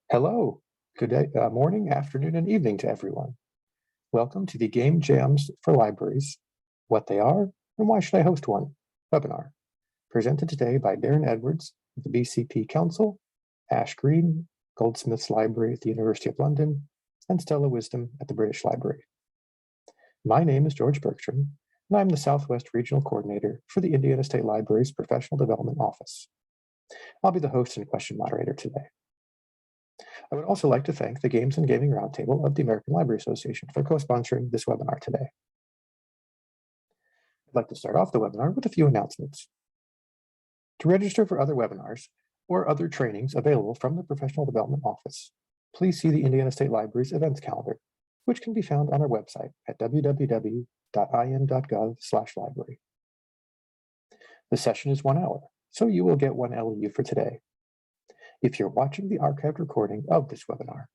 Hello, good day, morning, afternoon, and evening to everyone. Welcome to the Game Jams for Libraries, What They Are, and Why Should I Host One webinar, presented today by Darren Edwards of the BCP Council, Ash Green, Goldsmiths Library at the University of London, and Stella Wisdom at the British Library. My name is George Bergstrom, and I'm the Southwest Regional Coordinator for the Indiana State Library's Professional Development Office. I'll be the host and question moderator today. I would also like to thank the Games and Gaming Roundtable of the American Library Association for co-sponsoring this webinar today. I'd like to start off the webinar with a few announcements. To register for other webinars or other trainings available from the Professional Development Office, please see the Indiana State Library's events calendar, which can be found on our website at www.in.gov/library. The session is 1 hour, so you will get 1 LEU for today. If you're watching the archived recording of this webinar,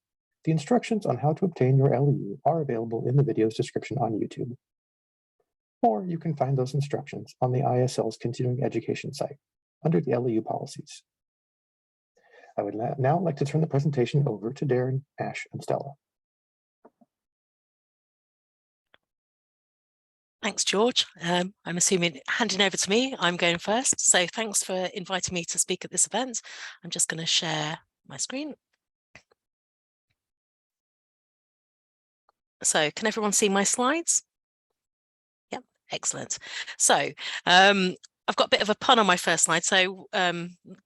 the instructions on how to obtain your LEU are available in the video's description on YouTube. Or you can find those instructions on the ISL's continuing education site under the LEU policies. I would now like to turn the presentation over to Darren, Ash, and Stella. Thanks, George. I'm assuming handing over to me, I'm going first. So thanks for inviting me to speak at this event. I'm just going to share my screen. So can everyone see my slides? Yep, excellent. So I've got a bit of a pun on my first slide. So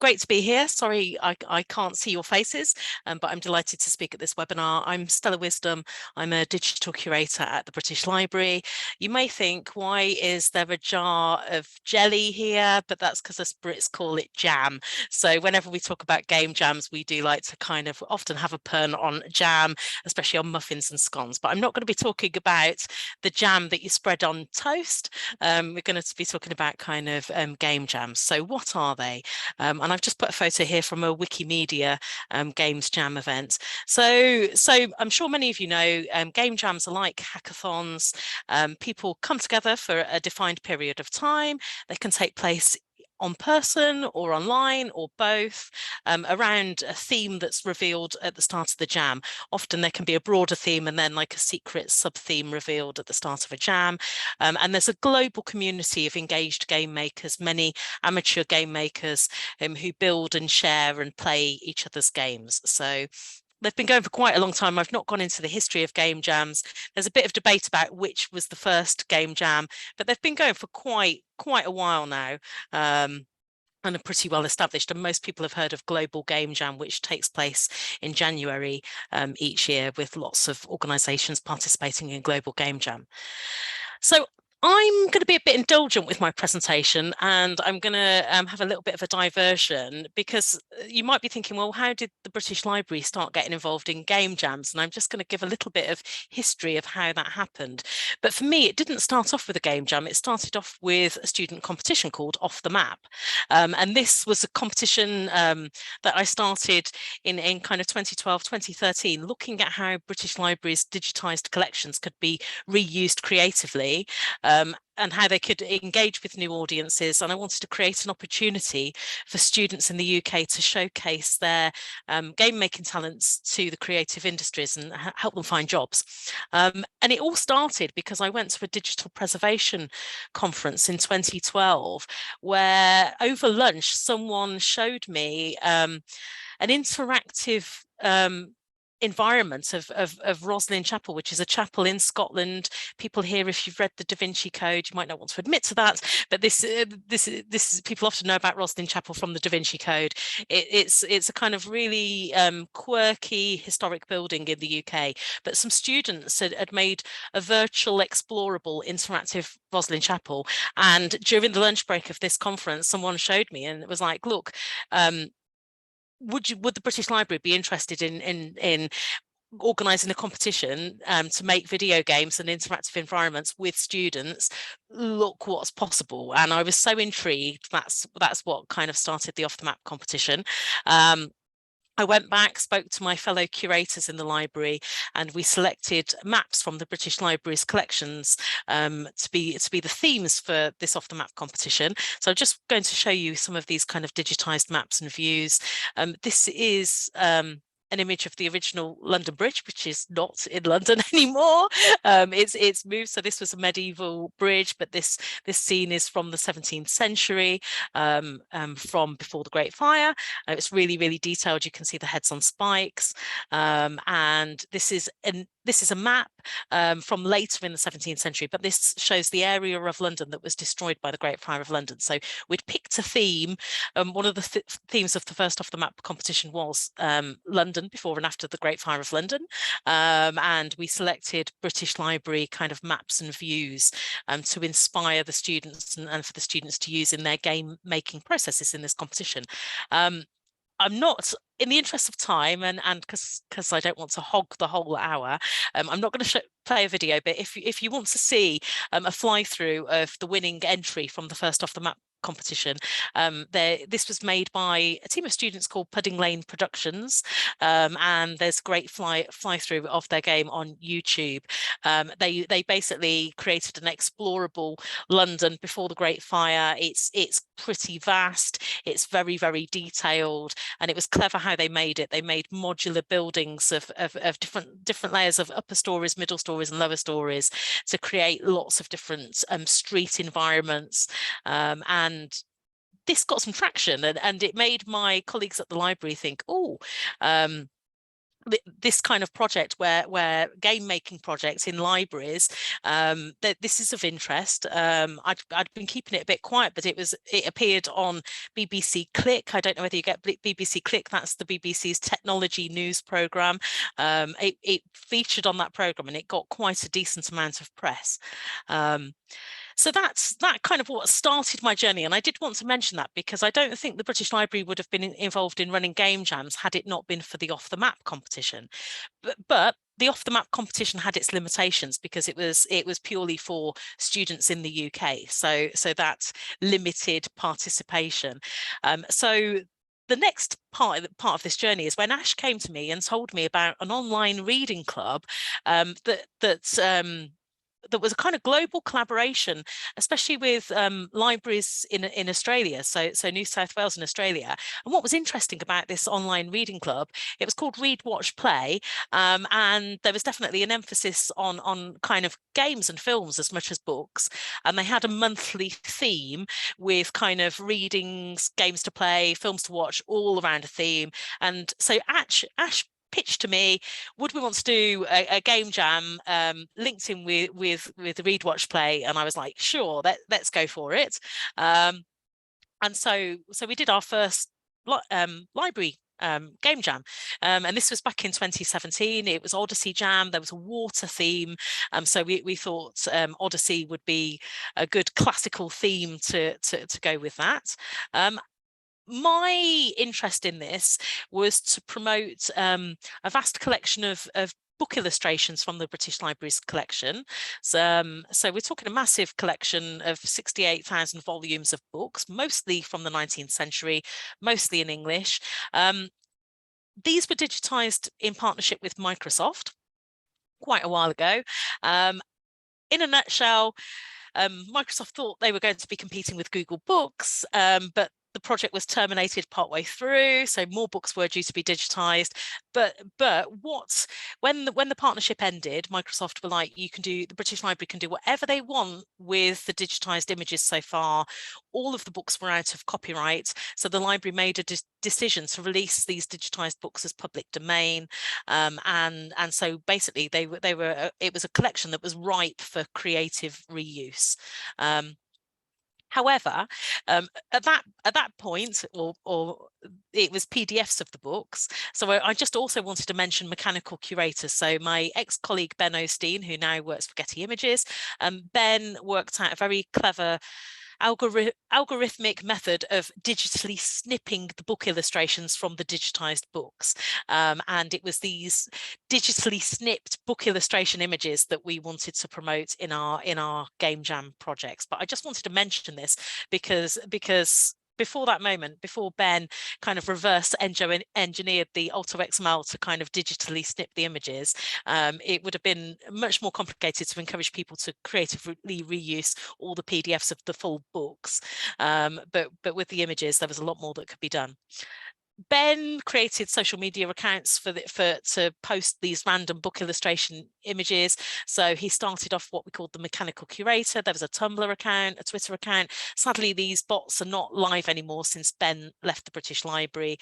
great to be here. Sorry, I can't see your faces, but I'm delighted to speak at this webinar. I'm Stella Wisdom. I'm a digital curator at the British Library. You may think, why is there a jar of jelly here? But that's because us Brits call it jam. So whenever we talk about game jams, we do like to kind of often have a pun on jam, especially on muffins and scones. But I'm not going to be talking about the jam that you spread on toast. We're going to be talking about kind of game jams. So what are they? And I've just put a photo here from a Wikimedia Games Jam event. So I'm sure many of you know game jams are like hackathons. People come together for a defined period of time. They can take place on person or online or both, around a theme that's revealed at the start of the jam. Often there can be a broader theme and then like a secret sub-theme revealed at the start of a jam. And there's a global community of engaged game makers, many amateur game makers who build and share and play each other's games. So they've been going for quite a long time. I've not gone into the history of game jams. There's a bit of debate about which was the first game jam, but they've been going for quite a while now. And are pretty well established, and most people have heard of Global Game Jam, which takes place in January each year, with lots of organisations participating in Global Game Jam. So I'm going to be a bit indulgent with my presentation, and I'm going to have a little bit of a diversion, because you might be thinking, well, how did the British Library start getting involved in game jams? And I'm just going to give a little bit of history of how that happened. But for me, it didn't start off with a game jam. It started off with a student competition called Off the Map. And this was a competition that I started in kind of 2012, 2013, looking at how British Library's digitised collections could be reused creatively, and how they could engage with new audiences. And I wanted to create an opportunity for students in the UK to showcase their game making talents to the creative industries and help them find jobs. And it all started because I went to a digital preservation conference in 2012, where over lunch someone showed me an interactive environment of Roslin Chapel, which is a chapel in Scotland. People here, if you've read the Da Vinci Code, you might not want to admit to that, but this is people often know about Roslin Chapel from the Da Vinci Code. It's a kind of really quirky historic building in the UK, but some students had made a virtual explorable interactive Roslin Chapel, and during the lunch break of this conference someone showed me, and it was like, look, would the British Library be interested in organising a competition to make video games and interactive environments with students? Look what's possible. And I was so intrigued. That's what kind of started the Off the Map competition. I went back, spoke to my fellow curators in the library, and we selected maps from the British Library's collections to be the themes for this Off the Map competition. So I'm just going to show you some of these kind of digitised maps and views. This is an image of the original London Bridge, which is not in London anymore. It's moved. So this was a medieval bridge, but this scene is from the 17th century, from before the Great Fire. It's really, really detailed. You can see the heads on spikes, and this is a map from later in the 17th century, but this shows the area of London that was destroyed by the Great Fire of London. So we'd picked a theme. One of the themes of the first off the map competition was London before and after the Great Fire of London, and we selected British Library kind of maps and views to inspire the students and for the students to use in their game making processes in this competition. I'm not, in the interest of time, and because I don't want to hog the whole hour, I'm not going to play a video, but if you want to see a fly through of the winning entry from the first off the map competition, this was made by a team of students called Pudding Lane Productions, and there's a great fly through of their game on YouTube. They basically created an explorable London before the Great Fire. It's pretty vast, it's very, very detailed, and it was clever how they made it. They made modular buildings of different layers of upper stories, middle stories, and lower stories to create lots of different street environments, and this got some traction, and it made my colleagues at the library think, oh, this kind of project where game making projects in libraries, that this is of interest. I'd been keeping it a bit quiet, but it appeared on BBC Click. I don't know whether you get BBC Click. That's the BBC's technology news program. It featured on that program, and it got quite a decent amount of press. So that's kind of what started my journey. And I did want to mention that because I don't think the British Library would have been involved in running game jams had it not been for the off the map competition. But the off the map competition had its limitations because it was purely for students in the UK. So that's limited participation. So the next part of this journey is when Ash came to me and told me about an online reading club that was a kind of global collaboration, especially with libraries in Australia, so New South Wales and Australia. And what was interesting about this online reading club, it was called Read, Watch, Play, and there was definitely an emphasis on kind of games and films as much as books. And they had a monthly theme with kind of readings, games to play, films to watch, all around a theme. And so Ash pitched to me, would we want to do a game jam linked in with the Read, Watch, Play? And I was like, sure, let's go for it. And so we did our first library game jam, and this was back in 2017. It was Odyssey Jam. There was a water theme, so we thought Odyssey would be a good classical theme to go with that. My interest in this was to promote a vast collection of book illustrations from the British Library's collection. So we're talking a massive collection of 68,000 volumes of books, mostly from the 19th century, mostly in English. These were digitized in partnership with Microsoft quite a while ago. In a nutshell, Microsoft thought they were going to be competing with Google Books, but the project was terminated partway through, so more books were due to be digitized. But when the partnership ended, Microsoft were like, the British Library can do whatever they want with the digitized images so far. All of the books were out of copyright, so the library made a decision to release these digitized books as public domain, and so basically it was a collection that was ripe for creative reuse. However, at that point, or it was PDFs of the books. So I just also wanted to mention mechanical curators. So my ex-colleague Ben Osteen, who now works for Getty Images, Ben worked out a very clever algorithmic method of digitally snipping the book illustrations from the digitized books, and it was these digitally snipped book illustration images that we wanted to promote in our game jam projects. But I just wanted to mention this because before that moment, before Ben kind of reverse engineered the AutoXML to kind of digitally snip the images, it would have been much more complicated to encourage people to creatively reuse all the PDFs of the full books. But with the images, there was a lot more that could be done. Ben created social media accounts to post these random book illustration images. So he started off what we called the mechanical curator. There was a Tumblr account, a Twitter account. Sadly, these bots are not live anymore since Ben left the British Library.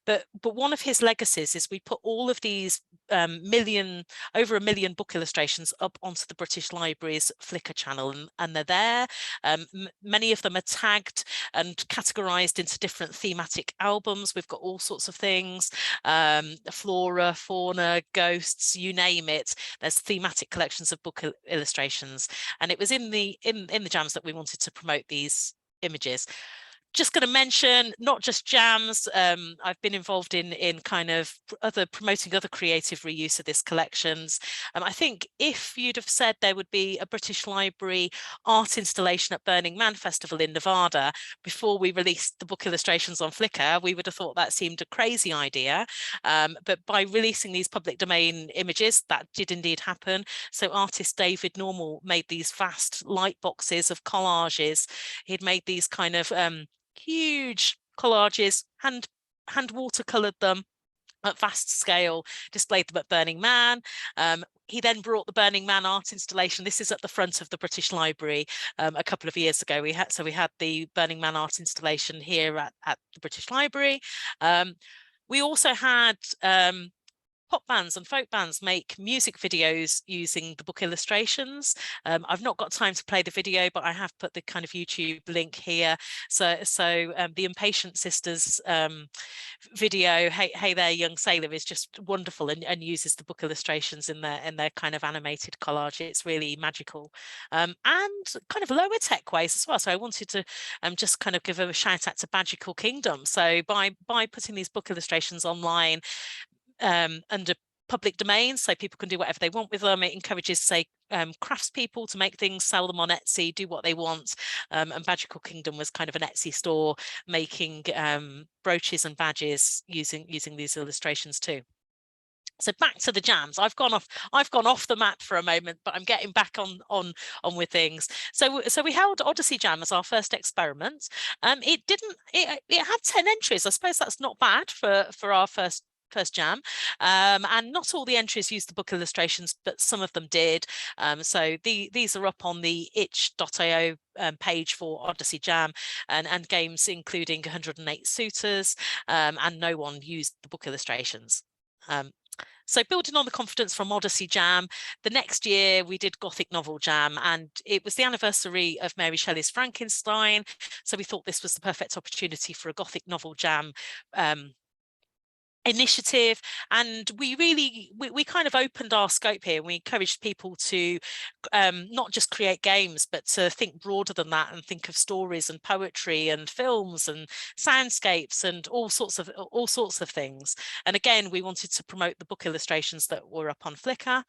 But one of his legacies is we put all of these over 1 million book illustrations up onto the British Library's Flickr channel, and they're there. Many of them are tagged and categorized into different thematic albums. We've got all sorts of things, flora, fauna, ghosts, you name it. There's thematic collections of book illustrations, and it was in the jams that we wanted to promote these images. Just going to mention, not just jams, I've been involved in kind of promoting other creative reuse of this collections. I think if you'd have said there would be a British Library art installation at Burning Man Festival in Nevada before we released the book illustrations on Flickr, we would have thought that seemed a crazy idea. But by releasing these public domain images, that did indeed happen. So artist David Normal made these vast light boxes of collages. He'd made these kind of huge collages, hand watercolored them at vast scale, displayed them at Burning Man. He then brought the Burning Man art installation. This is at the front of the British Library a couple of years ago. We had the Burning Man art installation here at the British Library. We also had pop bands and folk bands make music videos using the book illustrations. I've not got time to play the video, but I have put the kind of YouTube link here. So the Impatient Sisters video, Hey There Young Sailor, is just wonderful and uses the book illustrations in their kind of animated collage. It's really magical, and kind of lower tech ways as well. So I wanted to just kind of give a shout out to Magical Kingdom. So by putting these book illustrations online under public domain, so people can do whatever they want with them. It encourages, say, craftspeople to make things, sell them on Etsy, do what they want. And Magical Kingdom was kind of an Etsy store making brooches and badges using these illustrations too. So back to the jams. I've gone off the map for a moment, but I'm getting back on with things. So we held Odyssey Jam as our first experiment. It had 10 entries. I suppose that's not bad for our first jam, and not all the entries used the book illustrations, but some of them did. So these are up on the itch.io page for Odyssey Jam, and games including 108 Suitors, and no one used the book illustrations. So building on the confidence from Odyssey Jam, the next year we did Gothic Novel Jam, and it was the anniversary of Mary Shelley's Frankenstein. So we thought this was the perfect opportunity for a Gothic Novel Jam initiative, and we kind of opened our scope here. We encouraged people to not just create games, but to think broader than that and think of stories and poetry and films and soundscapes and all sorts of things. And again, we wanted to promote the book illustrations that were up on Flickr.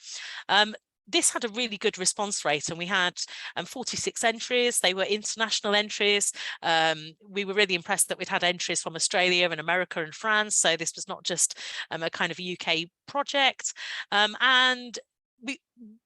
This had a really good response rate, and we had 46 entries. They were international entries. We were really impressed that we'd had entries from Australia and America and France. So this was not just a kind of UK project. And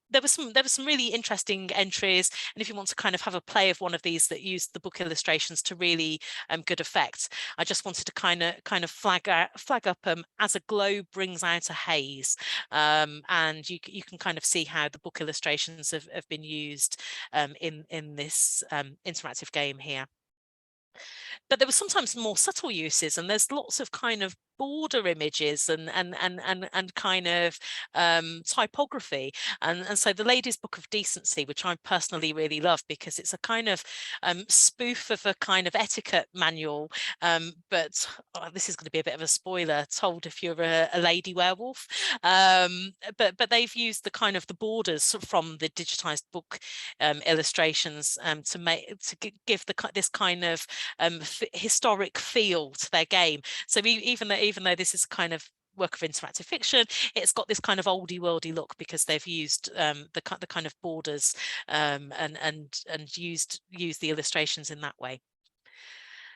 there was some really interesting entries, and if you want to kind of have a play of one of these that used the book illustrations to really good effect, I just wanted to kind of flag up as a globe brings out a haze, and you can kind of see how the book illustrations have been used in this interactive game here. But there were sometimes more subtle uses, and there's lots of kind of border images and kind of typography, and so the Ladies' Book of Decency, which I personally really love because it's a kind of spoof of a kind of etiquette manual, but this is going to be a bit of a spoiler, told if you're a lady werewolf, but they've used the kind of the borders from the digitized book illustrations to give this kind of historic feel to their game. So even though this is a kind of work of interactive fiction, it's got this kind of oldie worldy look because they've used the kind of borders and used the illustrations in that way.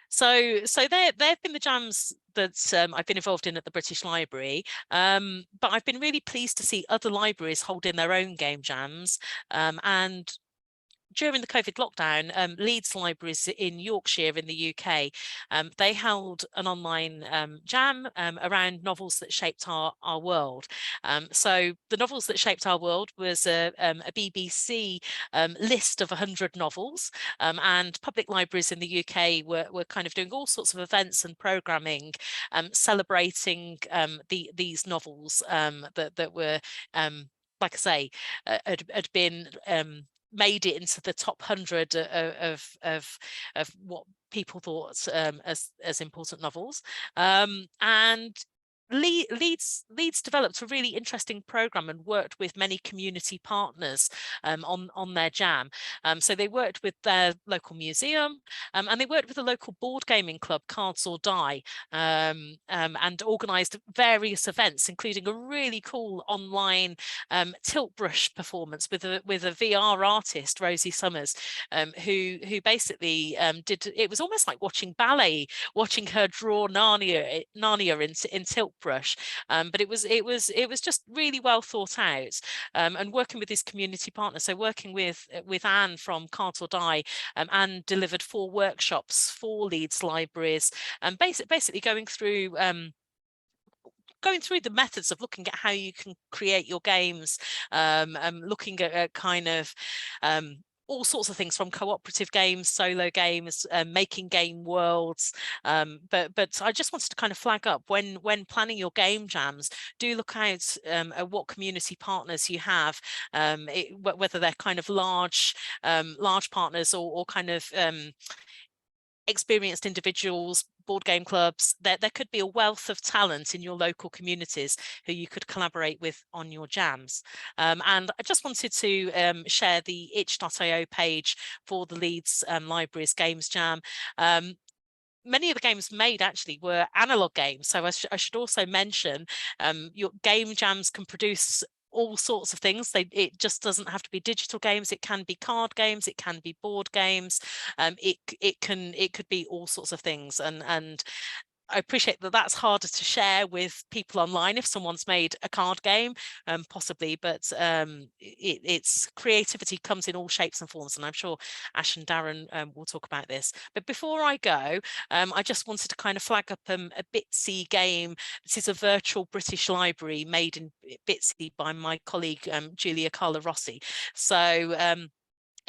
So they've been the jams that I've been involved in at the British Library, but I've been really pleased to see other libraries holding their own game jams, and during the COVID lockdown, Leeds Libraries in Yorkshire in the UK, they held an online jam around novels that shaped our world. So the novels that shaped our world was a BBC list of 100 novels, and public libraries in the UK were kind of doing all sorts of events and programming celebrating these novels that were, like I say, had been made it into the top 100 of what people thought as important novels. And Leeds developed a really interesting program and worked with many community partners on their jam. So they worked with their local museum, and they worked with the local board gaming club, Cards or Die, and organised various events, including a really cool online tilt brush performance with a VR artist, Rosie Summers, who basically did. It was almost like watching ballet, watching her draw Narnia in tilt brush, but it was just really well thought out, and working with his community partners. So working with Anne from Cards or Die, Anne delivered 4 workshops for Leeds Libraries, and basically going through the methods of looking at how you can create your games, looking at kind of all sorts of things, from cooperative games, solo games, making game worlds. But I just wanted to kind of flag up, when planning your game jams, do look out at what community partners you have, whether they're kind of large partners or kind of experienced individuals, board game clubs. There could be a wealth of talent in your local communities who you could collaborate with on your jams. And I just wanted to share the itch.io page for the Leeds Libraries Games Jam. Many of the games made actually were analog games. So I should also mention, your game jams can produce all sorts of things. It just doesn't have to be digital games. It can be card games, it can be board games, it could be all sorts of things. And I appreciate that that's harder to share with people online if someone's made a card game, possibly, but it's creativity comes in all shapes and forms, and I'm sure Ash and Darren will talk about this. But before I go, I just wanted to kind of flag up a Bitsy game. This is a virtual British library made in Bitsy by my colleague Julia Carla Rossi. So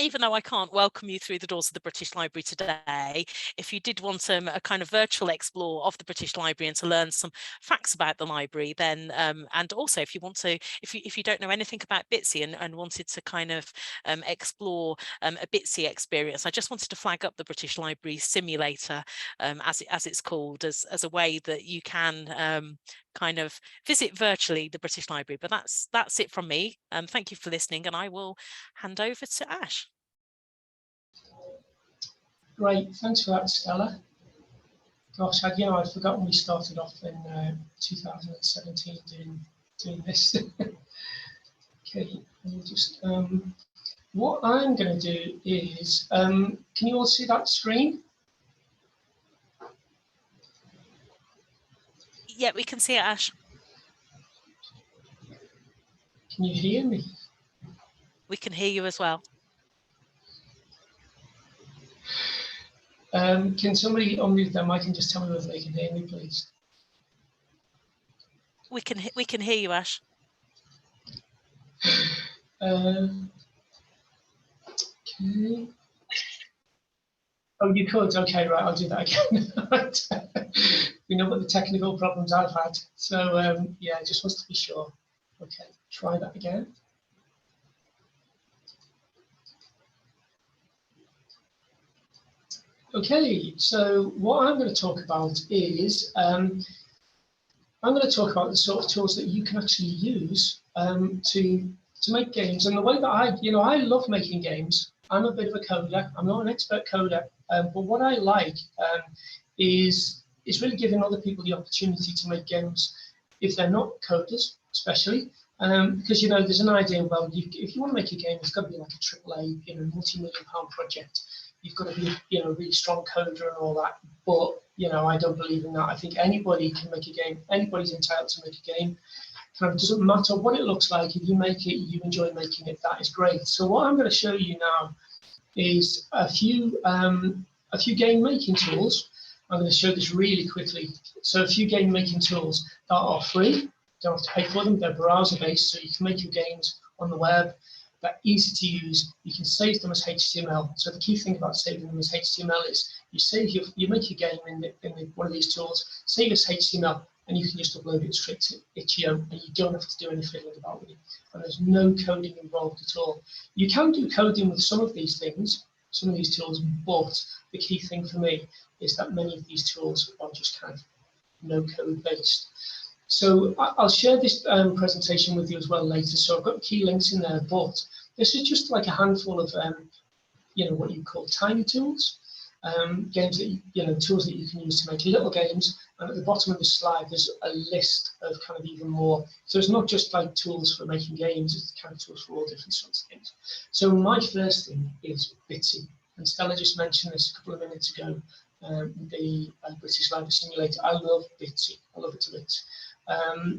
even though I can't welcome you through the doors of the British Library today, if you did want a kind of virtual explore of the British Library and to learn some facts about the library, then and also if you want to, if you don't know anything about Bitsy and wanted to kind of explore a Bitsy experience, I just wanted to flag up the British Library Simulator, as it's called, as a way that you can kind of visit virtually the British Library. But that's it from me. Thank you for listening, and I will hand over to Ash. Great, thanks for that, Stella. Gosh, I'd forgotten we started off in 2017 doing this. Okay, I'll just what I'm going to do is, can you all see that screen? Yeah, we can see it, Ash. Can you hear me? We can hear you as well. Can somebody unmute their mic and just tell me whether they can hear me, please? We can hear you, Ash. Okay. Oh, you could. Okay, right. I'll do that again. We know what the technical problems I've had. So yeah, just wants to be sure. Okay, try that again. Okay, so what I'm going to talk about is I'm going to talk about the sort of tools that you can actually use to make games. And the way that I love making games. I'm a bit of a coder. I'm not an expert coder, but what I like is really giving other people the opportunity to make games if they're not coders, especially. Because there's an idea. Well, if you want to make a game, it's got to be like a AAA, multi-million-pound project. You've got to be, a really strong coder and all that. But I don't believe in that. I think anybody can make a game. Anybody's entitled to make a game. Kind of doesn't matter what it looks like. If you make it, you enjoy making it. That is great. So what I'm going to show you now is a few game making tools. I'm going to show this really quickly. So a few game making tools that are free. You don't have to pay for them. They're browser based, so you can make your games on the web. They're easy to use. You can save them as HTML. So the key thing about saving them as HTML is you make your game in one of these tools, save as HTML, and you can just upload it straight to itch.io, and you don't have to do any fiddling about it. And there's no coding involved at all. You can do coding with some of these things, some of these tools, but the key thing for me is that many of these tools are just kind of no code based. So I'll share this presentation with you as well later. So I've got key links in there, but this is just like a handful of what you call tiny tools, games that tools that you can use to make little games. And at the bottom of the slide, there's a list of kind of even more. So it's not just like tools for making games; it's kind of tools for all different sorts of things. So my first thing is Bitsy, and Stella just mentioned this a couple of minutes ago. The British Library Simulator. I love Bitsy. I love it to bits.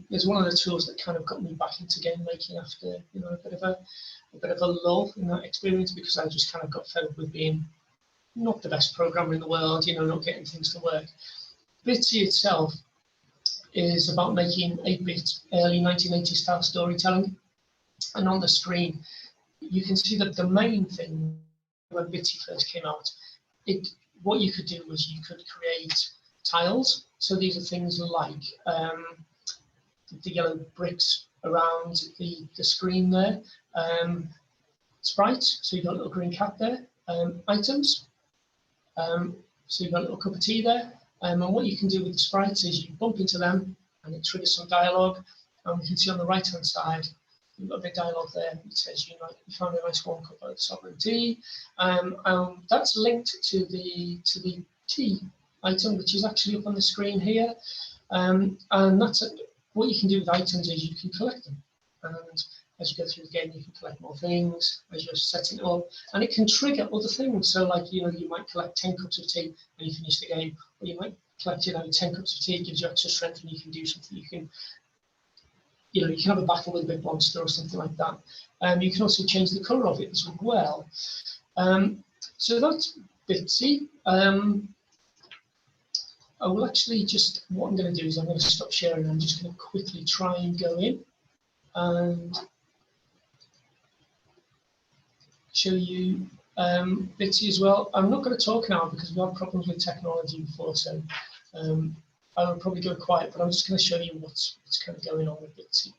It's one of the tools that kind of got me back into game making after a bit of a lull in that experience, because I just kind of got fed up with being not the best programmer in the world, not getting things to work. Bitsy itself is about making 8-bit early 1980s style storytelling, and on the screen you can see that the main thing when Bitsy first came out, what you could do was you could create tiles. So these are things like the yellow bricks around the screen there, sprites, so you've got a little green cat there, items, so you've got a little cup of tea there, and what you can do with the sprites is you bump into them and it triggers some dialogue, and we can see on the right hand side you've got a bit of dialogue there. It says you found a nice warm cup of sovereign tea. That's linked to the tea item, which is actually up on the screen here. And that's what you can do with items is you can collect them. And as you go through the game, you can collect more things as you're setting it up, and it can trigger other things. So, like you might collect 10 cups of tea and you finish the game, or you might collect 10 cups of tea. It gives you extra strength, and you can do something. You can have a battle with a big monster or something like that. You can also change the colour of it as well. So that's Bitsy. I will actually what I'm going to do is I'm going to stop sharing. I'm just going to quickly try and go in and show you Bitsy as well. I'm not going to talk now because we've had problems with technology before, so I will probably go quiet, but I'm just going to show you what's kind of going on with Bitsy.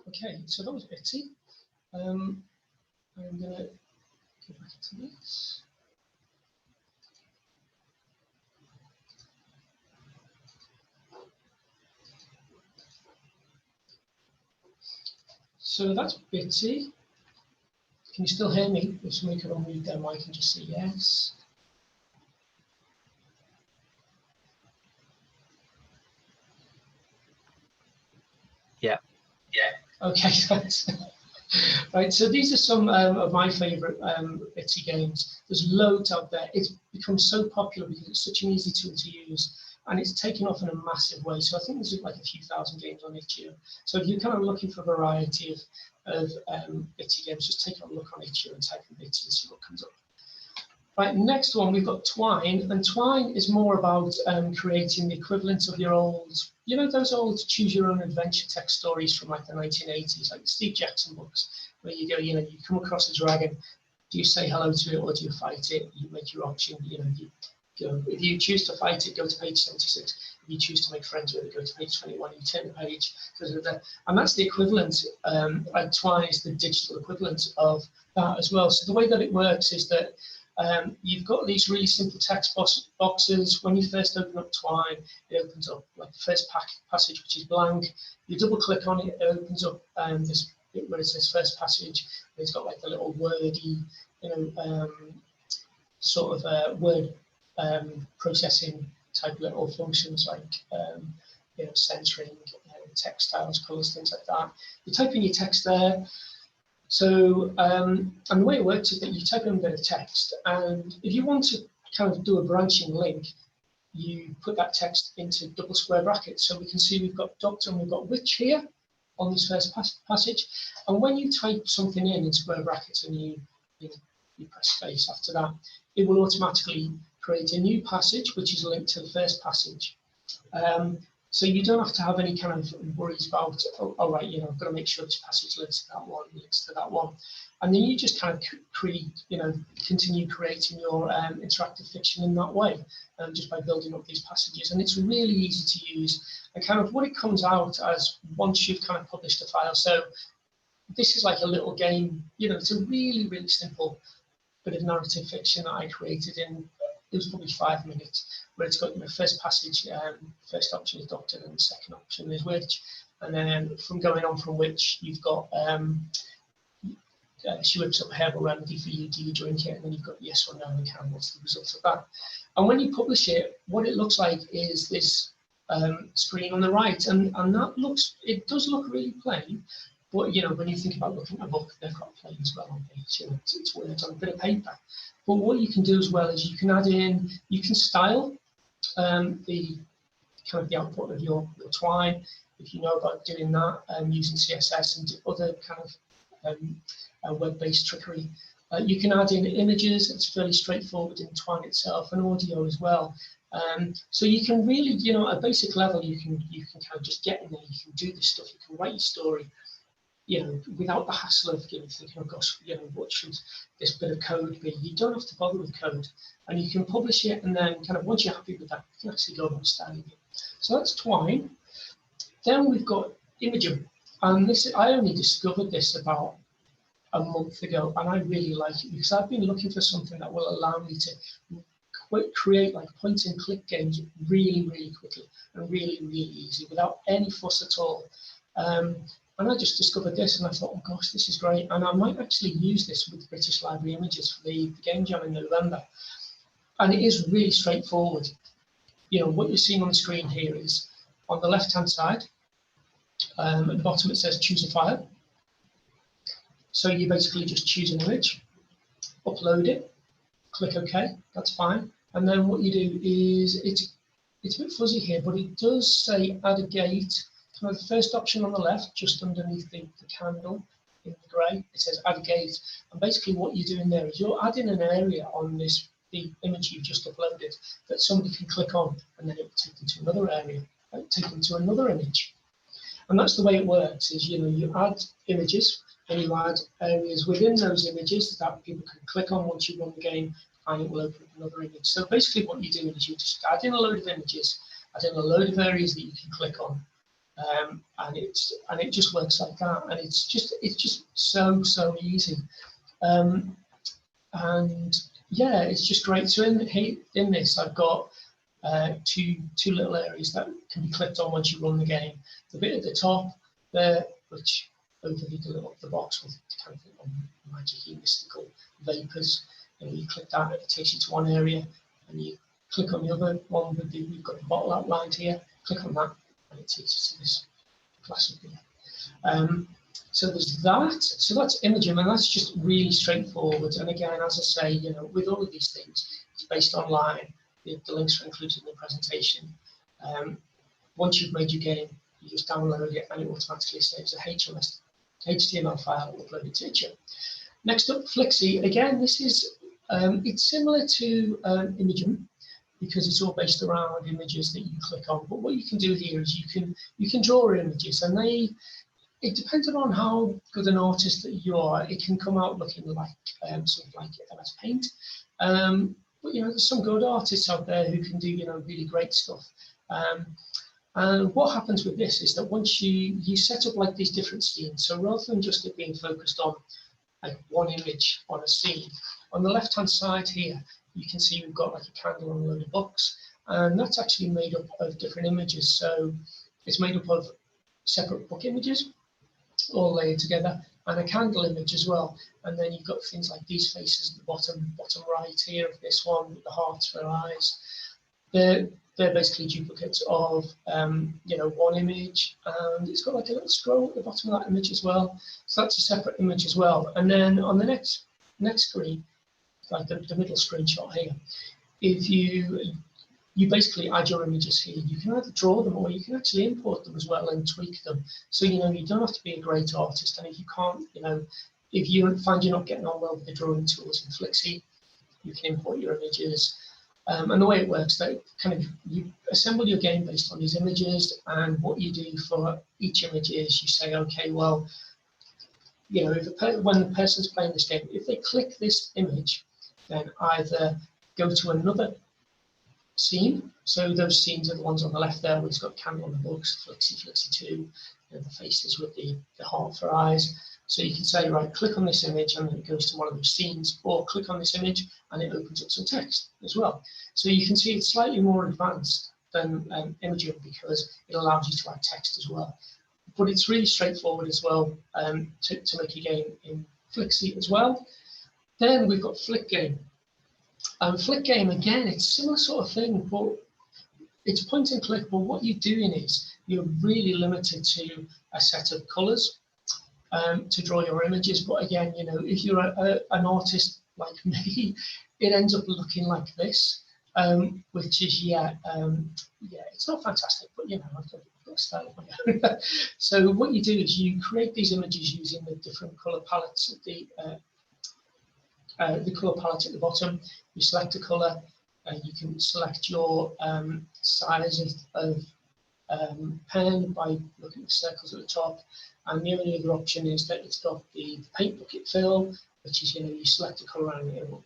Okay, so that was Bitsy. I'm going to go back to this. So that's Bitsy. Can you still hear me? If somebody could unmute their mic and just say yes. Yeah. Okay, thanks. Right, so these are some of my favourite Bitsy games. There's loads out there. It's become so popular because it's such an easy tool to use, and it's taken off in a massive way. So I think there's like a few thousand games on Itch.io. So if you're kind of looking for a variety of Etsy games, just take a look on Itch.io and type in Etsy and see what comes up. Right, next one, we've got Twine, and Twine is more about creating the equivalent of your old, you know, those old choose your own adventure text stories from like the 1980s, like the Steve Jackson books, where you go, you know, you come across a dragon, do you say hello to it or do you fight it? You make your option, you know, you go, if you choose to fight it, go to page 76. If you choose to make friends with it, go to page 21, you turn the page. And that's the equivalent, like Twine is the digital equivalent of that as well. So the way that it works is that you've got these really simple text boxes. When you first open up Twine, it opens up like the first passage, which is blank. You double click on it, it opens up this bit where it says first passage. It's got like the little wordy, you know, sort of word processing type little functions like you know, censoring text styles, colors, things like that. You type in your text there. So, and the way it works is that you type in a bit of text, and if you want to kind of do a branching link, you put that text into double square brackets. So we can see we've got doctor and we've got witch here on this first passage. And when you type something in square brackets and you press space after that, it will automatically create a new passage, which is linked to the first passage. So you don't have to have any kind of worries about, oh, right, you know, I've got to make sure this passage links to that one, links to that one. And then you just kind of continue creating your interactive fiction in that way, just by building up these passages. And it's really easy to use. And kind of what it comes out as once you've kind of published a file. So this is like a little game, you know, it's a really, really simple bit of narrative fiction that I created in, it was probably 5 minutes, where it's got the first passage, first option is doctor, and the second option is witch. And then from going on from witch, you've got she whips up a herbal remedy for you, do you drink it? And then you've got yes or no, and kind of what's the result of that. And when you publish it, what it looks like is this screen on the right, and that looks, it does look really plain. But you know, when you think about looking at a book, they're quite plain as well on page. You know, it's words on a bit of paper. But what you can do as well is you can add in, you can style the kind of the output of your Twine, if you know about doing that, using CSS and other kind of web-based trickery. You can add in images. It's fairly straightforward in Twine itself, and audio as well. So you can really, you know, at a basic level, you can kind of just get in there. You can do this stuff. You can write your story, you know, without the hassle of, you know, thinking, oh gosh, you know, what should this bit of code be? You don't have to bother with code, and you can publish it, and then kind of once you're happy with that, you can actually go about styling it. So that's Twine. Then we've got Imagen, and this, I only discovered this about a month ago, and I really like it because I've been looking for something that will allow me to create like point and click games really, really quickly and really, really easy without any fuss at all. And I just discovered this, and I thought, oh gosh, this is great. And I might actually use this with British Library Images for the Game Jam in November. And it is really straightforward. You know, what you're seeing on the screen here is on the left-hand side, at the bottom it says choose a file. So you basically just choose an image, upload it, click OK, that's fine. And then what you do is, it's a bit fuzzy here, but it does say add a gate. So the first option on the left, just underneath the candle in the grey, it says add a gate. And basically what you're doing there is you're adding an area on the image you've just uploaded that somebody can click on, and then it will take them to another area, take them to another image. And that's the way it works, is, you know, you add images, and you add areas within those images that people can click on once you run the game, and it will open up another image. So basically what you're doing is you just add in a load of images, add in a load of areas that you can click on, and it just works like that, and it's just so easy, and yeah, it's just great. So in this, I've got two little areas that can be clicked on once you run the game. The bit at the top there, which overly to lit up the box with kind of magic-y, mystical vapors. And you click that, it takes you to one area, and you click on the other one with we've got the bottle outlined here. Click on that, and it takes you to this classic beer. So there's that. So that's Imagen, and that's just really straightforward. And again, as I say, you know, with all of these things, It's based online. The links are included in the presentation. Once you've made your game, you just download it and it automatically saves a HTML file uploaded to it. Next up, Flixie. Again, this is it's similar to Imagen because it's all based around images that you click on. But what you can do here is you can draw images, and it depends on how good an artist that you are. It can come out looking like sort of like MS Paint. But there's some good artists out there who can do really great stuff. And what happens with this is that once you set up like these different scenes, so rather than just it being focused on like one image on a scene, on the left hand side here you can see we've got like a candle and a load of books, and that's actually made up of different images. So it's made up of separate book images all layered together, and a candle image as well. And then you've got things like these faces at the bottom right here of this one with the hearts for eyes. They're basically duplicates of one image, and it's got like a little scroll at the bottom of that image as well. So that's a separate image as well. And then on the next screen, like the middle screenshot here, if you basically add your images here, you can either draw them or you can actually import them as well and tweak them. So you don't have to be a great artist, and if you can't, if you find you're not getting on well with the drawing tools in Flixie, you can import your images. And the way it works, that you assemble your game based on these images, and what you do for each image is you say, okay, well, when the person's playing this game, if they click this image, then either go to another scene. So those scenes are the ones on the left there, where it's got candle on the books, Flixie 2, the faces with the heart for eyes. So you can say, right, click on this image and then it goes to one of those scenes, or click on this image and it opens up some text as well. So you can see it's slightly more advanced than Imagen because it allows you to add text as well. But it's really straightforward as well to make a game in Flixie as well. Then we've got Flick Game. Flick Game, again, it's a similar sort of thing, but it's point and click. But what you're doing is you're really limited to a set of colours to draw your images. But again, if you're an artist like me, it ends up looking like this, which is it's not fantastic, but I've got a style of my own. So what you do is you create these images using the different colour palettes at the colour palette at the bottom. You select a colour, you can select your size of pen by looking at the circles at the top, and the only other option is that it's got the paint bucket fill, which is you select a colour and it will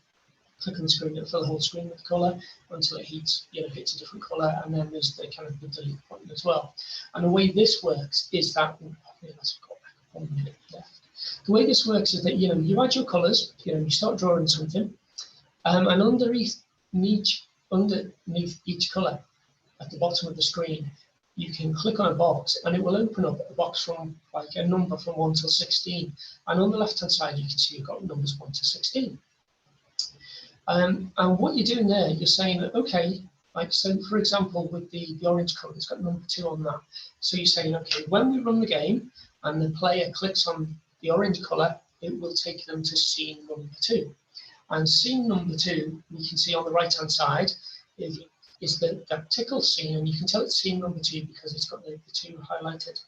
click on the screen, it'll fill the whole screen with colour until it hits a different colour, and then there's the the delete button as well. And the way this works is that the way this works is that you add your colours, you start drawing something, and underneath each colour at the bottom of the screen, you can click on a box and it will open up a box from like a number from 1 till 16. And on the left hand side, you can see you've got numbers 1 to 16. And what you're doing there, you're saying that, okay, like, so for example, with the orange colour, it's got number 2 on that. So you're saying, okay, when we run the game and the player clicks on the orange colour, it will take them to scene number 2. And scene number 2, you can see on the right hand side, is that tickle scene, and you can tell it's scene number 2 because it's got the 2 highlighted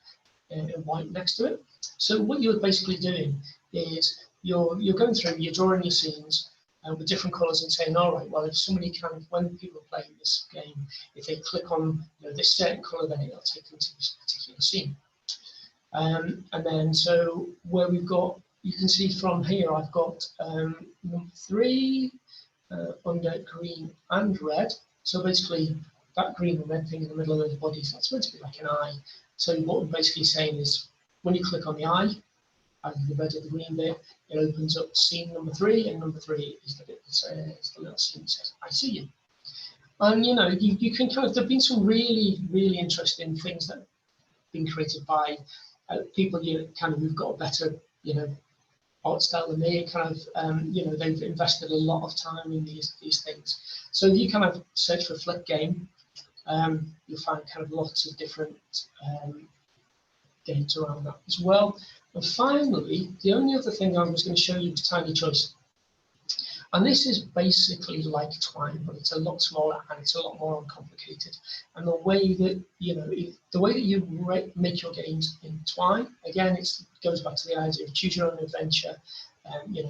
in white next to it. So what you're basically doing is you're going through, you're drawing your scenes with different colours and saying, all right, well, if somebody when people play this game, if they click on this certain colour, then it'll take them to this particular scene. And then so where we've got, you can see from here, I've got number 3 under green and red. So basically, that green and red thing in the middle of those bodies, that's meant to be like an eye. So what we're basically saying is, when you click on the eye, either the red or the green bit, it opens up scene number 3, and number 3 is the bit that says, the little scene that says, I see you. And you can there've been some really, really interesting things that have been created by people who've got a better, art style than me. They've invested a lot of time in these things. So if you search for Flick Game, you'll find lots of different games around that as well. And finally, the only other thing I was going to show you was Tiny Choice. And this is basically like Twine, but it's a lot smaller and it's a lot more uncomplicated. And the way that, the way that you make your games in Twine, again, it goes back to the idea of choose your own adventure.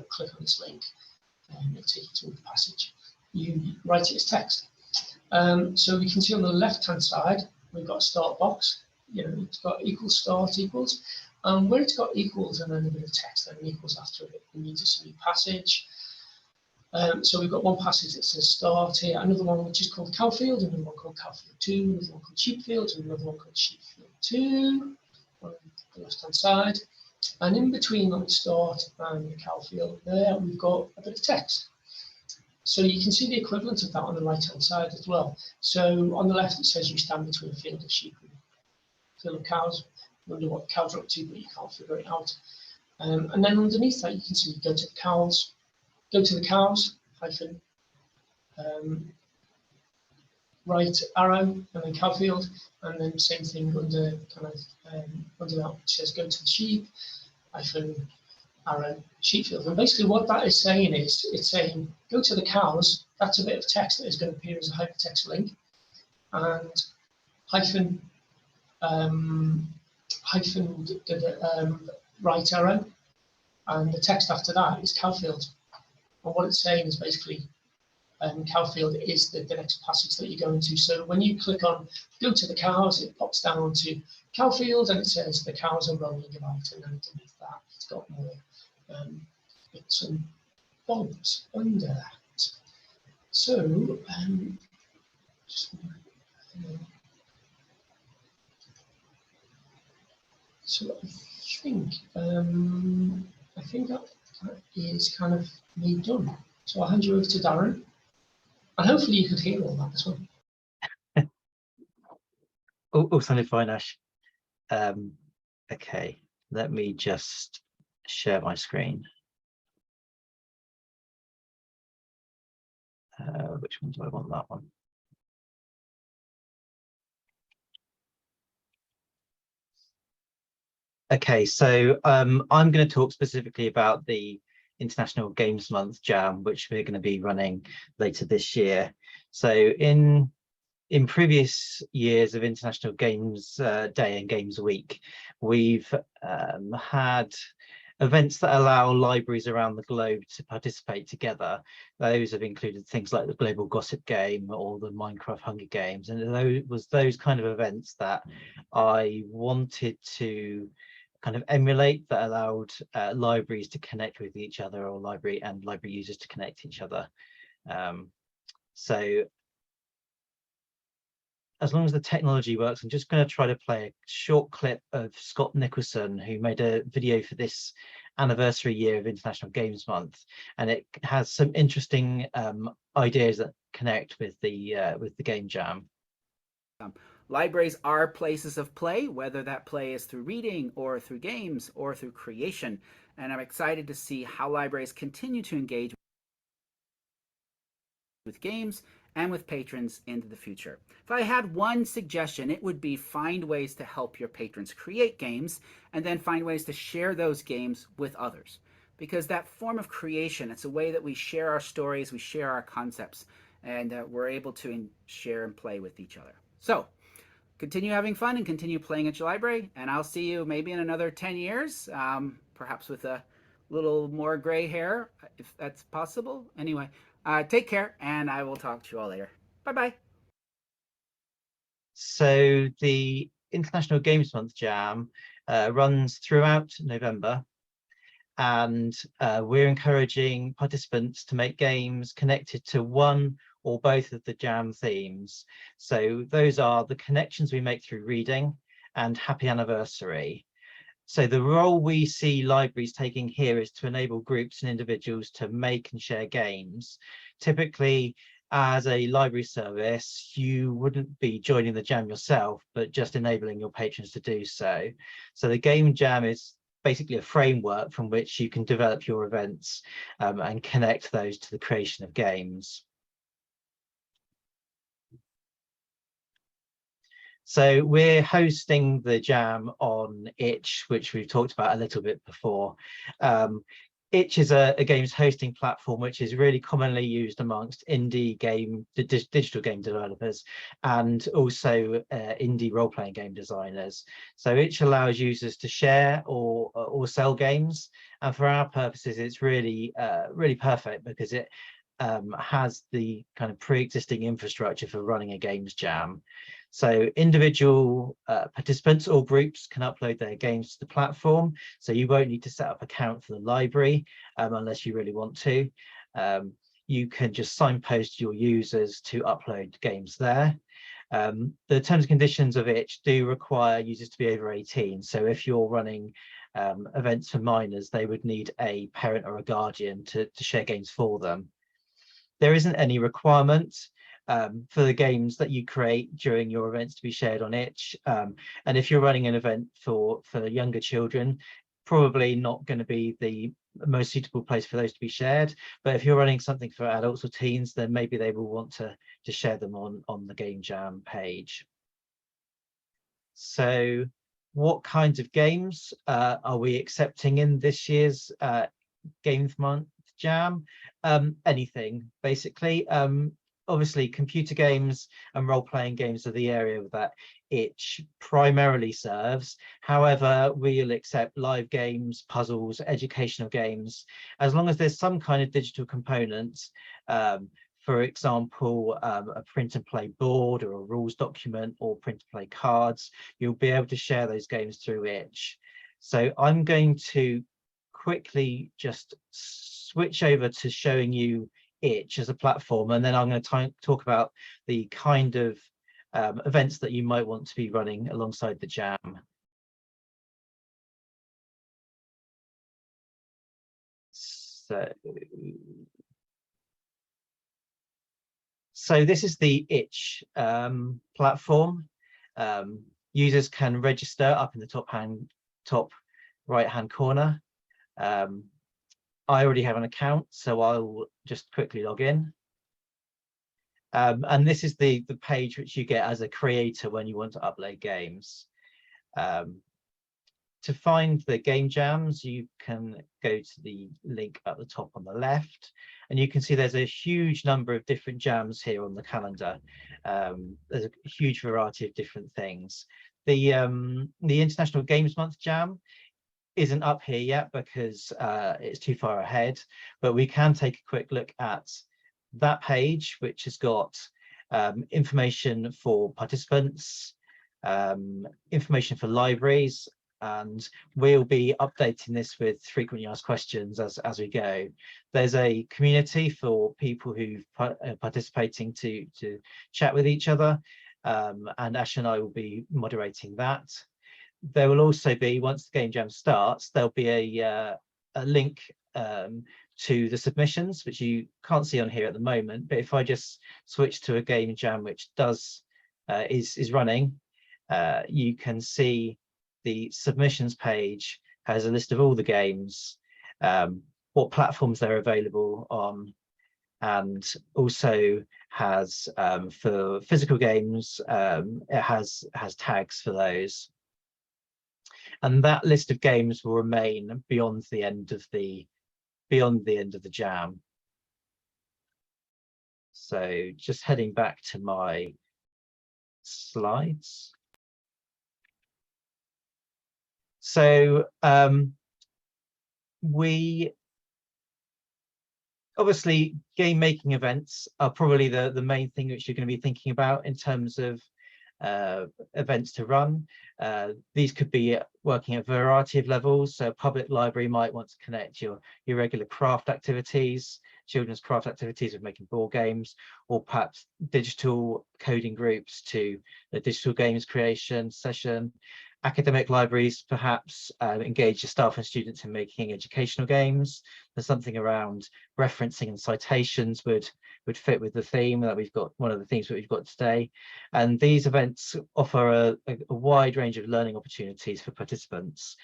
Click on this link and it'll take you to the passage. You write it as text. So we can see on the left-hand side, we've got a start box. It's got equals, start equals. Where it's got equals and then a bit of text, then equals after it, it means it's a new passage. So we've got one passage that says start here, another one which is called Cowfield, another one called Cowfield 2, another one called Sheepfield, and another one called Sheepfield 2 on the left-hand side. And in between on the start and the Cowfield there, we've got a bit of text. So you can see the equivalent of that on the right-hand side as well. So on the left, it says you stand between a field of sheep and a field of cows. You wonder what the cows are up to, but you can't figure it out. And then underneath that, you can see go to the cows, hyphen, right arrow, and then Cowfield, and then same thing under under that, which says go to the sheep, hyphen, arrow, Sheepfield. And basically what that is saying is, it's saying go to the cows. That's a bit of text that is going to appear as a hypertext link, and hyphen right arrow, and the text after that is Cowfield. And what it's saying is basically Cowfield is the next passage that you're going to. So when you click on go to the cows, it pops down onto Cowfield and it says the cows are rolling about, and then underneath that it's got more bits and bobs under that. So so I think that is kind of me done. So I'll hand you over to Darren, and hopefully you could hear all that as well. All sounded fine, Ash. Okay, let me just share my screen. Which one do I want? That one. Okay, so I'm going to talk specifically about the International Games Month Jam, which we're going to be running later this year. So in previous years of International Games Day and Games Week, we've had events that allow libraries around the globe to participate together. Those have included things like the Global Gossip Game or the Minecraft Hunger Games, and it was those kind of events that I wanted to kind of emulate, that allowed libraries to connect with each other, or library users to connect each other. So as long as the technology works, I'm just going to try to play a short clip of Scott Nicholson, who made a video for this anniversary year of International Games Month, and it has some interesting ideas that connect with the game jam. Libraries are places of play, whether that play is through reading or through games or through creation, and I'm excited to see how libraries continue to engage with games and with patrons into the future. If I had one suggestion, it would be find ways to help your patrons create games, and then find ways to share those games with others. Because that form of creation, it's a way that we share our stories, we share our concepts, and we're able to share and play with each other. So continue having fun and continue playing at your library, and I'll see you maybe in another 10 years, perhaps with a little more gray hair, if that's possible. Anyway, take care, and I will talk to you all later. Bye-bye. So the International Games Month Jam runs throughout November, and we're encouraging participants to make games connected to one or both of the jam themes. So those are the connections we make through reading and Happy Anniversary. So the role we see libraries taking here is to enable groups and individuals to make and share games. Typically, as a library service, you wouldn't be joining the jam yourself, but just enabling your patrons to do so. So the game jam is basically a framework from which you can develop your events and connect those to the creation of games. So we're hosting the jam on Itch, which we've talked about a little bit before. Itch is a games hosting platform which is really commonly used amongst digital game developers and also indie role-playing game designers. So Itch allows users to share or sell games, and for our purposes it's really really perfect because it has the kind of pre-existing infrastructure for running a games jam. So individual participants or groups can upload their games to the platform. So you won't need to set up an account for the library unless you really want to. You can just signpost your users to upload games there. The terms and conditions of Itch do require users to be over 18. So if you're running events for minors, they would need a parent or a guardian to share games for them. There isn't any requirement for the games that you create during your events to be shared on Itch. And if you're running an event for younger children, probably not going to be the most suitable place for those to be shared. But if you're running something for adults or teens, then maybe they will want to share them on the Game Jam page. So what kinds of games are we accepting in this year's Games Month Jam? Anything, basically. Obviously, computer games and role-playing games are the area that Itch primarily serves. However, we'll accept live games, puzzles, educational games, as long as there's some kind of digital component. For example, a print and play board or a rules document or print and play cards. You'll be able to share those games through Itch. So I'm going to quickly just switch over to showing you Itch as a platform, and then I'm going to talk about the kind of events that you might want to be running alongside the jam. So this is the Itch platform. Users can register up in the top right hand corner. I already have an account, so I'll just quickly log in. And this is the page which you get as a creator when you want to upload games. To find the game jams, you can go to the link at the top on the left, and you can see there's a huge number of different jams here on the calendar. There's a huge variety of different things. The International Games Month Jam isn't up here yet because it's too far ahead, but we can take a quick look at that page, which has got information for participants, information for libraries, and we'll be updating this with frequently asked questions as we go. There's a community for people who are participating to chat with each other, and Ash and I will be moderating that. There will also be, once the game jam starts, there'll be a link to the submissions, which you can't see on here at the moment. But if I just switch to a game jam which is running, you can see the submissions page has a list of all the games, what platforms they're available on, and also has for physical games, it has tags for those. And that list of games will remain beyond the end of the jam. So just heading back to my slides. So we obviously, game making events are probably the main thing which you're going to be thinking about in terms of events to run. These could be working at a variety of levels. So a public library might want to connect your regular craft activities, children's craft activities of making board games, or perhaps digital coding groups to the digital games creation session. Academic libraries perhaps engage your staff and students in making educational games. There's something around referencing and citations would fit with the theme that we've got, one of the themes that we've got today. And these events offer a wide range of learning opportunities for participants,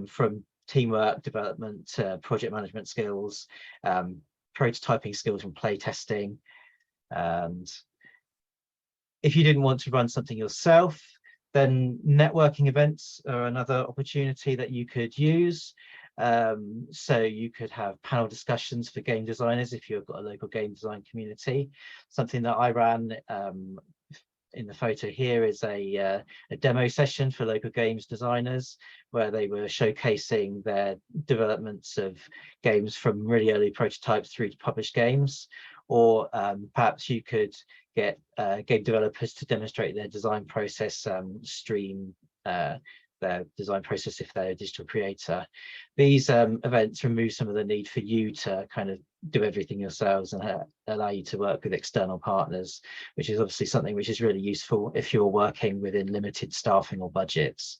from teamwork development to project management skills, prototyping skills and play testing. And if you didn't want to run something yourself, then networking events are another opportunity that you could use. So you could have panel discussions for game designers if you've got a local game design community. Something that I ran in the photo here is a demo session for local games designers, where they were showcasing their developments of games from really early prototypes through to published games. Or perhaps you could get game developers to demonstrate their design process, stream their design process if they're a digital creator. These events remove some of the need for you to kind of do everything yourselves and allow you to work with external partners, which is obviously something which is really useful if you're working within limited staffing or budgets.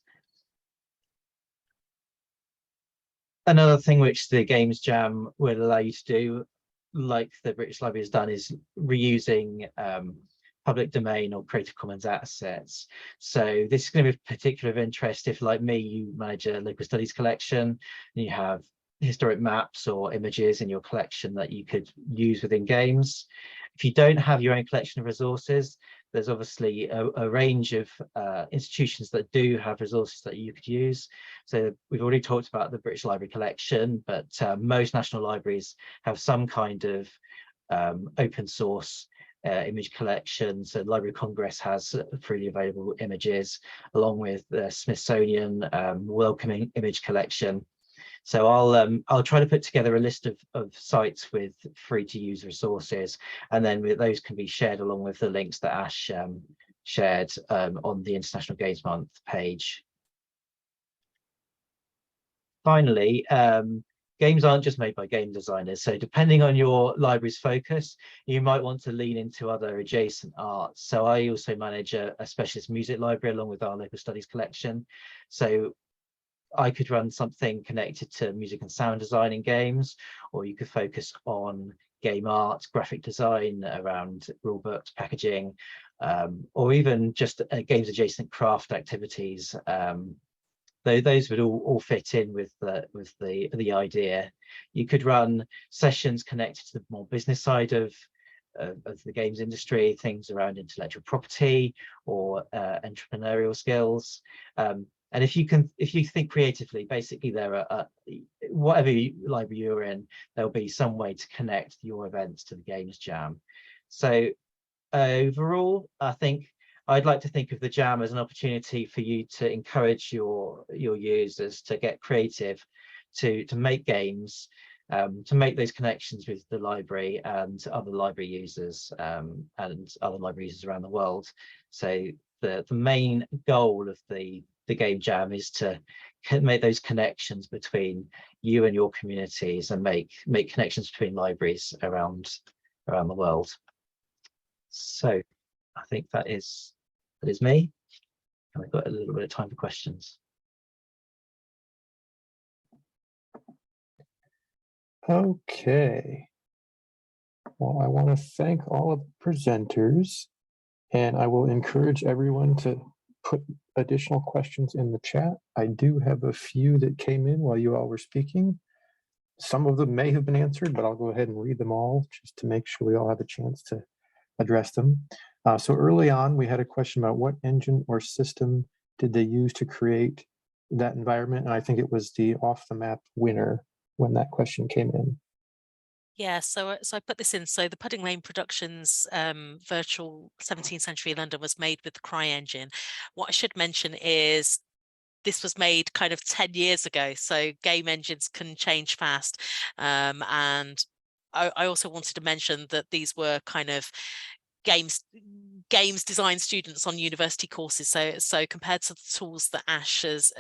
Another thing which the Games Jam will allow you to do, like the British Library has done, is reusing public domain or Creative Commons assets. So this is going to be particular of interest if, like me, you manage a local studies collection and you have historic maps or images in your collection that you could use within games. If you don't have your own collection of resources, there's obviously a range of institutions that do have resources that you could use. So we've already talked about the British Library collection, but most national libraries have some kind of open source image collection. So Library of Congress has freely available images, along with the Smithsonian welcoming image collection. So I'll try to put together a list of sites with free to use resources, and then those can be shared along with the links that Ash shared on the International Games Month page. Finally, games aren't just made by game designers. So depending on your library's focus, you might want to lean into other adjacent arts. So I also manage a specialist music library along with our local studies collection. So I could run something connected to music and sound design in games, or you could focus on game art, graphic design around rule books, packaging, or even just games adjacent craft activities. Those would all fit in with the idea. You could run sessions connected to the more business side of the games industry, things around intellectual property or entrepreneurial skills. And if you think creatively, basically there are whatever library you're in, there'll be some way to connect your events to the Games Jam. So overall, I think I'd like to think of the Jam as an opportunity for you to encourage your users to get creative, to make games, to make those connections with the library and other library users and other library users around the world. So the main goal of the Game Jam is to make those connections between you and your communities and make connections between libraries around the world. So I think that is me. And we've got a little bit of time for questions. Okay. Well, I want to thank all of the presenters, and I will encourage everyone to put additional questions in the chat. I do have a few that came in while you all were speaking. Some of them may have been answered, but I'll go ahead and read them all just to make sure we all have a chance to address them. So early on, we had a question about what engine or system did they use to create that environment? And I think it was the Off the Map winner when that question came in. Yeah, so I put this in. So the Pudding Lane Productions virtual 17th century London was made with the CryEngine. What I should mention is this was made kind of 10 years ago, so game engines can change fast. And I also wanted to mention that these were kind of games design students on university courses, so compared to the tools that Ash has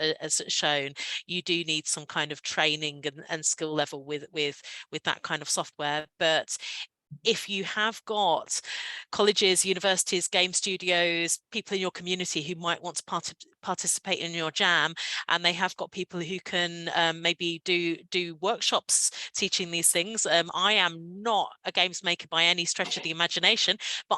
shown, you do need some kind of training and skill level with that kind of software. But if you have got colleges, universities, game studios, people in your community who might want to participate in your jam, and they have got people who can maybe do workshops teaching these things. I am not a games maker by any stretch of the imagination, but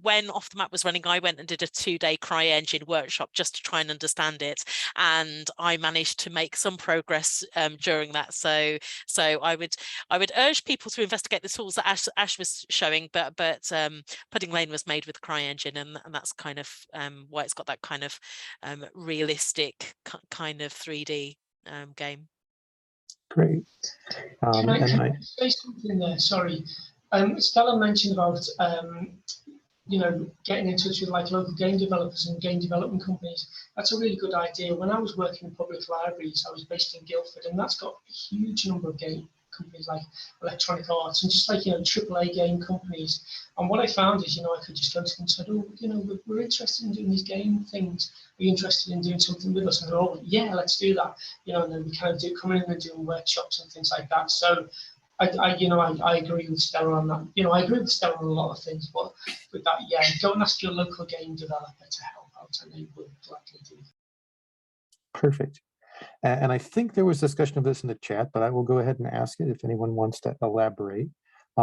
when Off the Map was running, I went and did a 2-day CryEngine workshop just to try and understand it, and I managed to make some progress during that. So I would urge people to investigate the tools that Ash was showing, but Pudding Lane was made with CryEngine, and that's kind of why it's got that kind of realistic kind of 3D game. Great. Can I And say something there? Sorry. Stella mentioned about getting in touch with like local game developers and game development companies. That's a really good idea. When I was working in public libraries, I was based in Guildford, and that's got a huge number of game companies like Electronic Arts and just like AAA game companies. And what I found is I could just go to them and say, oh, we're interested in doing these game things. Are you interested in doing something with us? And they're all, yeah, let's do that. And then we kind of come in and doing workshops and things like that. So I agree with Stella on that. I agree with Stella on a lot of things, but with that, yeah, go and ask your local game developer to help out, and they will gladly do. perfect. And I think there was discussion of this in the chat, but I will go ahead and ask it if anyone wants to elaborate.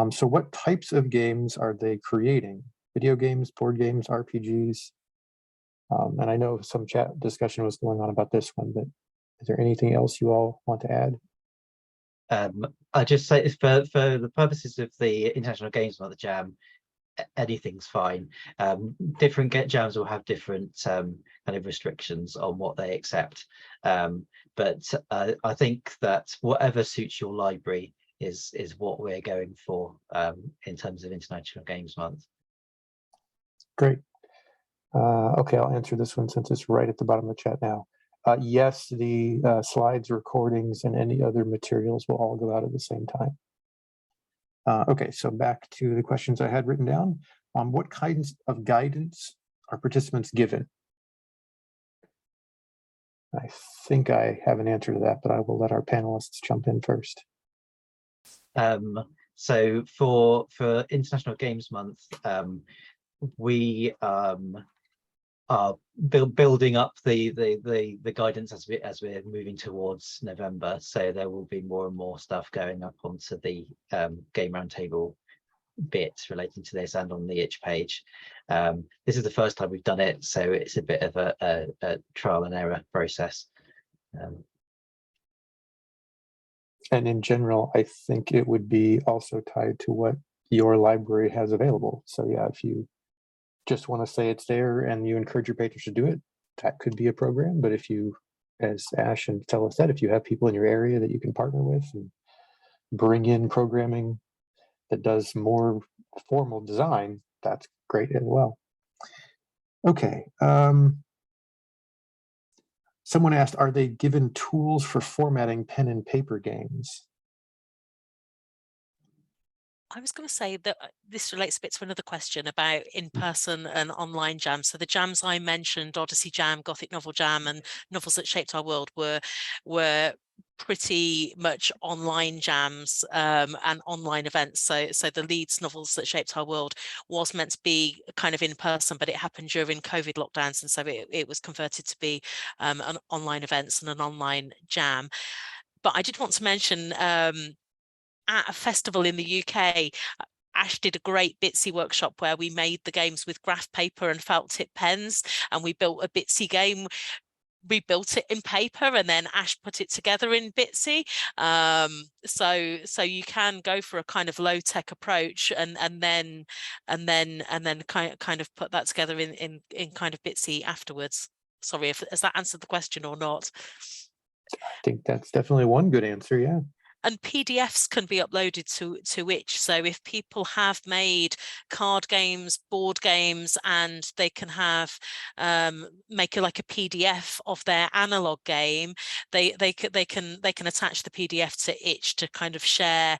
So what types of games are they creating? Video games, board games, RPGs? And I know some chat discussion was going on about this one, but is there anything else you all want to add? I just say for the purposes of the International Games Month Jam, anything's fine. Different jams will have different kind of restrictions on what they accept, but I think that whatever suits your library is what we're going for in terms of International Games Month. Great. Okay, I'll answer this one since it's right at the bottom of the chat now. Yes, the slides, recordings, and any other materials will all go out at the same time. Okay, so back to the questions I had written down. What kinds of guidance are participants given? I think I have an answer to that, but I will let our panelists jump in first. So for International Games Month, we are building up the guidance as we're moving towards November. So there will be more and more stuff going up onto the Game Roundtable bits relating to this and on the itch page. This is the first time we've done it, so it's a bit of a trial and error process. And in general, I think it would be also tied to what your library has available. So yeah, if you just want to say it's there and you encourage your patrons to do it, that could be a program. But if you, as Ash and Stella said, if you have people in your area that you can partner with and bring in programming that does more formal design, that's great as well. Okay. Someone asked, are they given tools for formatting pen and paper games? I was going to say that this relates a bit to another question about in-person and online jams. So the jams I mentioned, Odyssey Jam, Gothic Novel Jam, and Novels That Shaped Our World were pretty much online jams and online events. So the Leeds Novels That Shaped Our World was meant to be kind of in person, but it happened during COVID lockdowns, and so it was converted to be an online events and an online jam. But I did want to mention at a festival in the UK, Ash did a great Bitsy workshop where we made the games with graph paper and felt tip pens, and we built a Bitsy game. We built it in paper, and then Ash put it together in Bitsy. So you can go for a kind of low tech approach, and then kind of put that together in kind of Bitsy afterwards. Sorry, has that answered the question or not? I think that's definitely one good answer. Yeah. And PDFs can be uploaded to Itch. So if people have made card games, board games, and they can have make like a PDF of their analog game, they can attach the PDF to Itch to kind of share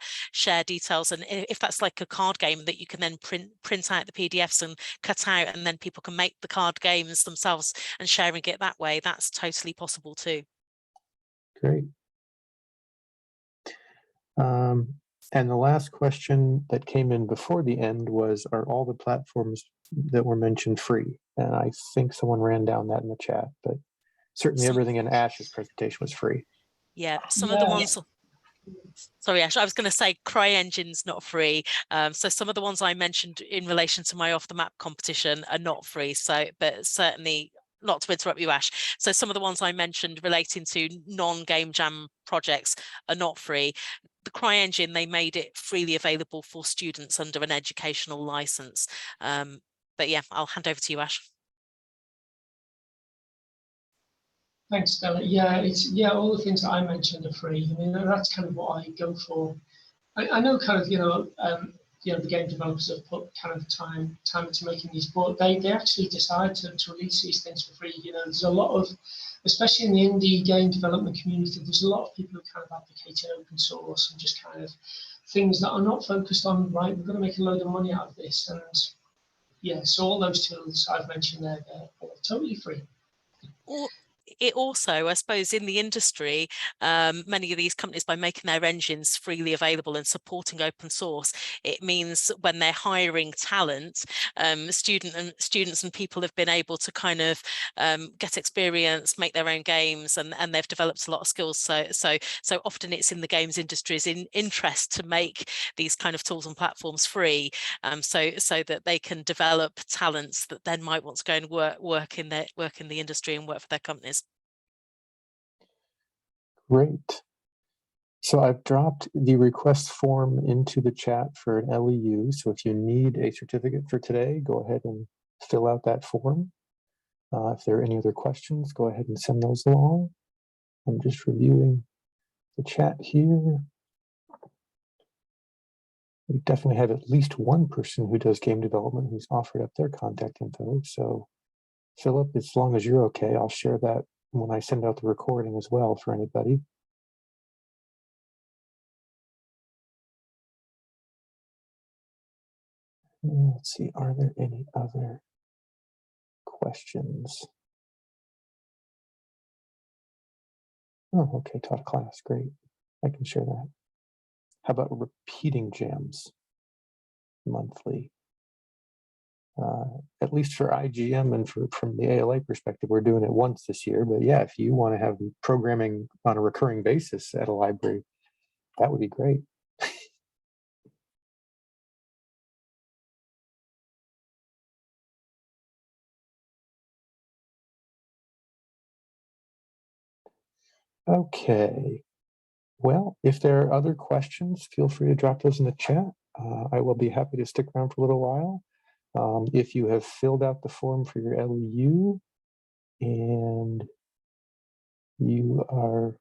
details. And if that's like a card game that you can then print out the PDFs and cut out, and then people can make the card games themselves and sharing it that way, that's totally possible too. Great. And the last question that came in before the end was, are all the platforms that were mentioned free? And I think someone ran down that in the chat, but certainly everything in Ash's presentation was free. Yeah, some of the ones. Sorry, Ash, I was going to say CryEngine's not free. So some of the ones I mentioned in relation to my off the map competition are not free. So, but certainly, not to interrupt you, Ash. So some of the ones I mentioned relating to non-game jam projects are not free. The CryEngine, they made it freely available for students under an educational license. But yeah, I'll hand over to you, Ash. Thanks, Stella. Yeah, all the things that I mentioned are free. I mean, that's kind of what I go for. I know kind of, the game developers have put kind of time into making these, but they actually decide to release these things for free. There's a lot of, especially in the indie game development community, there's a lot of people who kind of advocate open source and just kind of things that are not focused on, right, we're going to make a load of money out of this. And yeah, so all those tools I've mentioned there, they're totally free. It also, I suppose, in the industry, many of these companies, by making their engines freely available and supporting open source, it means when they're hiring talent, students and people have been able to kind of get experience, make their own games, and they've developed a lot of skills. So often it's in the games industry's interest to make these kind of tools and platforms free, so that they can develop talents that then might want to go and work in the industry and work for their companies. Great. So I've dropped the request form into the chat for an LEU. So if you need a certificate for today, go ahead and fill out that form. If there are any other questions, go ahead and send those along. I'm just reviewing the chat here. We definitely have at least one person who does game development who's offered up their contact info. So Philip, as long as you're okay, I'll share that when I send out the recording as well for anybody. Let's see, are there any other questions? Oh, okay, taught a class, great. I can share that. How about repeating jams monthly? At least for IGM and from the ALA perspective, we're doing it once this year. But yeah, if you want to have programming on a recurring basis at a library, that would be great. Okay. Well, if there are other questions, feel free to drop those in the chat. I will be happy to stick around for a little while. If you have filled out the form for your LEU and you are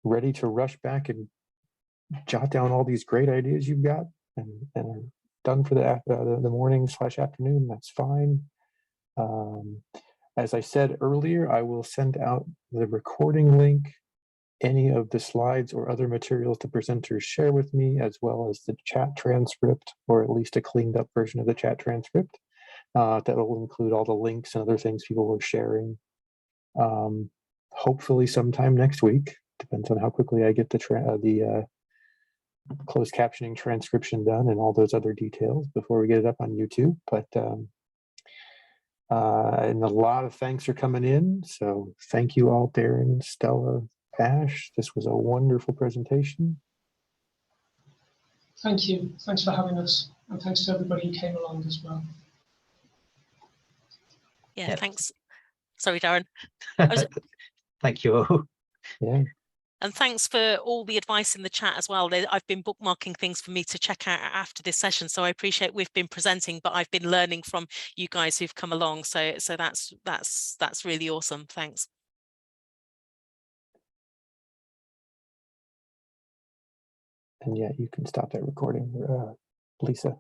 ready to rush back and jot down all these great ideas you've got and are done for the morning/afternoon, that's fine. As I said earlier, I will send out the recording link, any of the slides or other materials the presenters share with me, as well as the chat transcript, or at least a cleaned up version of the chat transcript. That will include all the links and other things people were sharing. Hopefully sometime next week, depends on how quickly I get the closed captioning transcription done and all those other details before we get it up on YouTube. But and a lot of thanks are coming in. So thank you all, Darren, Stella, Ash. This was a wonderful presentation. Thank you. Thanks for having us. And thanks to everybody who came along as well. Yeah, thanks. Sorry, Darren. Thank you all. Yeah. And thanks for all the advice in the chat as well. I've been bookmarking things for me to check out after this session. So I appreciate we've been presenting, but I've been learning from you guys who've come along. So that's really awesome. Thanks. And yeah, you can stop that recording, Lisa.